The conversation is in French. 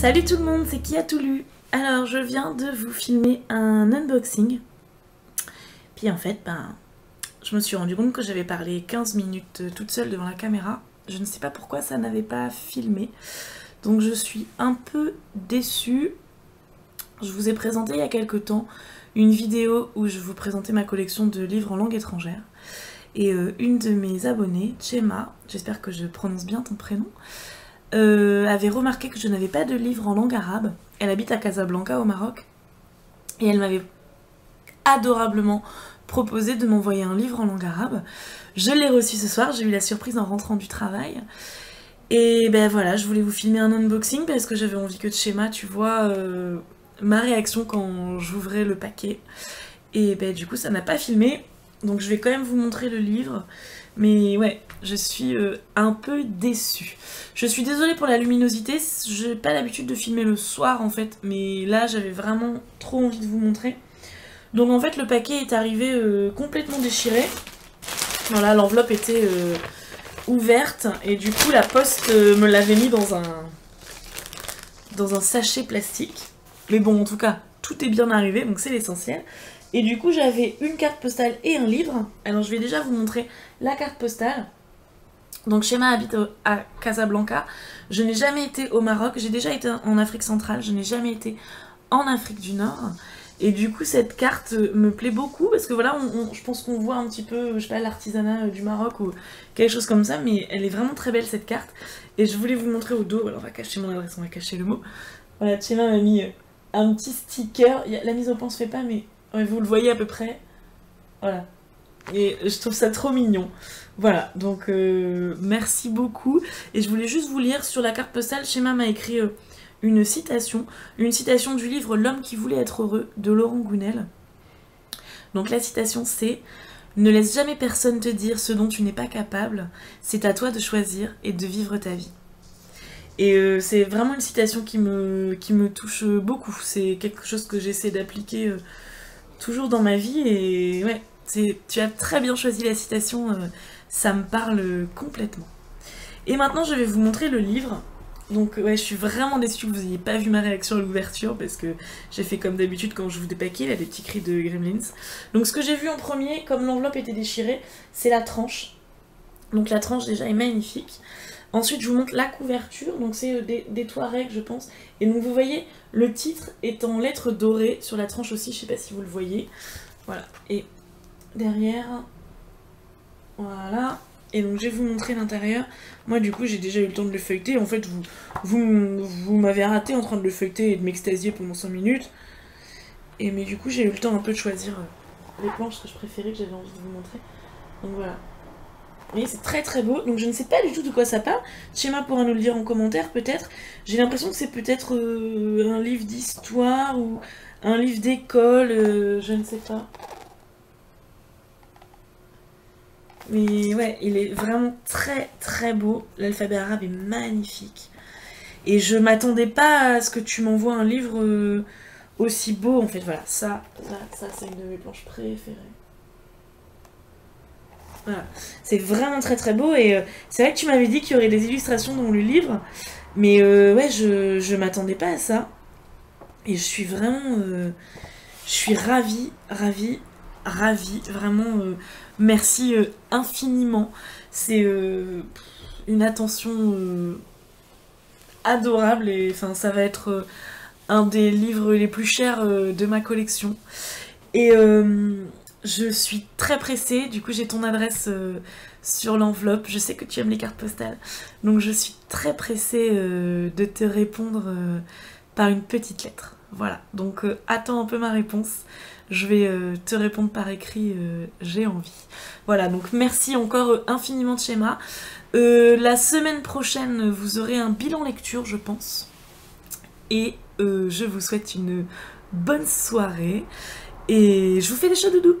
Salut tout le monde, c'est Qui a tout lu. Alors je viens de vous filmer un unboxing. Puis en fait, je me suis rendu compte que j'avais parlé 15 minutes toute seule devant la caméra. Je ne sais pas pourquoi ça n'avait pas filmé. Donc je suis un peu déçue. Je vous ai présenté il y a quelques temps une vidéo où je vous présentais ma collection de livres en langue étrangère. Et une de mes abonnées, Chema, j'espère que je prononce bien ton prénom, avait remarqué que je n'avais pas de livre en langue arabe. Elle habite à Casablanca au Maroc. Et elle m'avait adorablement proposé de m'envoyer un livre en langue arabe. Je l'ai reçu ce soir, j'ai eu la surprise en rentrant du travail. Et ben voilà, je voulais vous filmer un unboxing parce que j'avais envie que Chema, tu vois, ma réaction quand j'ouvrais le paquet. Et ben du coup ça n'a pas filmé, donc je vais quand même vous montrer le livre. Mais ouais, je suis un peu déçue. Je suis désolée pour la luminosité, j'ai pas l'habitude de filmer le soir en fait, mais là j'avais vraiment trop envie de vous montrer. Donc en fait le paquet est arrivé complètement déchiré. Voilà, l'enveloppe était ouverte et du coup la poste me l'avait mis dans un sachet plastique. Mais bon, en tout cas, tout est bien arrivé, donc c'est l'essentiel. Et du coup, j'avais une carte postale et un livre. Alors, je vais déjà vous montrer la carte postale. Donc, Chema habite à Casablanca. Je n'ai jamais été au Maroc. J'ai déjà été en Afrique centrale. Je n'ai jamais été en Afrique du Nord. Et du coup, cette carte me plaît beaucoup parce que voilà, je pense qu'on voit un petit peu, je sais pas, l'artisanat du Maroc ou quelque chose comme ça. Mais elle est vraiment très belle, cette carte. Et je voulais vous montrer au dos. Alors, on va cacher mon adresse, on va cacher le mot. Voilà, Chema m'a mis un petit sticker. La mise au point se fait pas, mais... ouais, vous le voyez à peu près. Voilà. Et je trouve ça trop mignon. Voilà, donc merci beaucoup. Et je voulais juste vous lire sur la carte postale. Chema m'a écrit une citation du livre L'homme qui voulait être heureux de Laurent Gounel. Donc la citation c'est: ne laisse jamais personne te dire ce dont tu n'es pas capable. C'est à toi de choisir et de vivre ta vie. Et c'est vraiment une citation qui me touche beaucoup. C'est quelque chose que j'essaie d'appliquer toujours dans ma vie. Et ouais, tu as très bien choisi la citation, ça me parle complètement. Et maintenant je vais vous montrer le livre. Donc ouais, je suis vraiment déçue que vous n'ayez pas vu ma réaction à l'ouverture parce que j'ai fait comme d'habitude quand je vous dépaquais, là, des petits cris de Gremlins. Donc ce que j'ai vu en premier, comme l'enveloppe était déchirée, c'est la tranche. Donc la tranche déjà est magnifique. Ensuite, je vous montre la couverture, donc c'est des Touaregs, je pense. Et donc, vous voyez, le titre est en lettres dorées sur la tranche aussi, je sais pas si vous le voyez. Voilà, et derrière, voilà. Et donc, je vais vous montrer l'intérieur. Moi, du coup, j'ai déjà eu le temps de le feuilleter. En fait, vous m'avez raté en train de le feuilleter et de m'extasier pendant 5 minutes. Mais du coup, j'ai eu le temps un peu de choisir les planches que je préférais, que j'avais envie de vous montrer. Donc, voilà. Vous voyez, c'est très très beau, donc je ne sais pas du tout de quoi ça parle. Chema pourra nous le dire en commentaire peut-être. J'ai l'impression que c'est peut-être un livre d'histoire ou un livre d'école, je ne sais pas. Mais ouais, il est vraiment très très beau. L'alphabet arabe est magnifique. Et je m'attendais pas à ce que tu m'envoies un livre aussi beau. En fait, voilà, ça c'est une de mes planches préférées. Voilà. C'est vraiment très très beau et c'est vrai que tu m'avais dit qu'il y aurait des illustrations dans le livre, mais ouais, je m'attendais pas à ça. Et je suis vraiment... je suis ravie, vraiment merci infiniment. C'est une attention adorable et enfin ça va être un des livres les plus chers de ma collection. Et... je suis très pressée, du coup j'ai ton adresse sur l'enveloppe, je sais que tu aimes les cartes postales, donc je suis très pressée de te répondre par une petite lettre. Voilà, donc attends un peu ma réponse, je vais te répondre par écrit, j'ai envie. Voilà, donc merci encore infiniment Chema. La semaine prochaine, vous aurez un bilan lecture, je pense, et je vous souhaite une bonne soirée. Et je vous fais des chats doudous.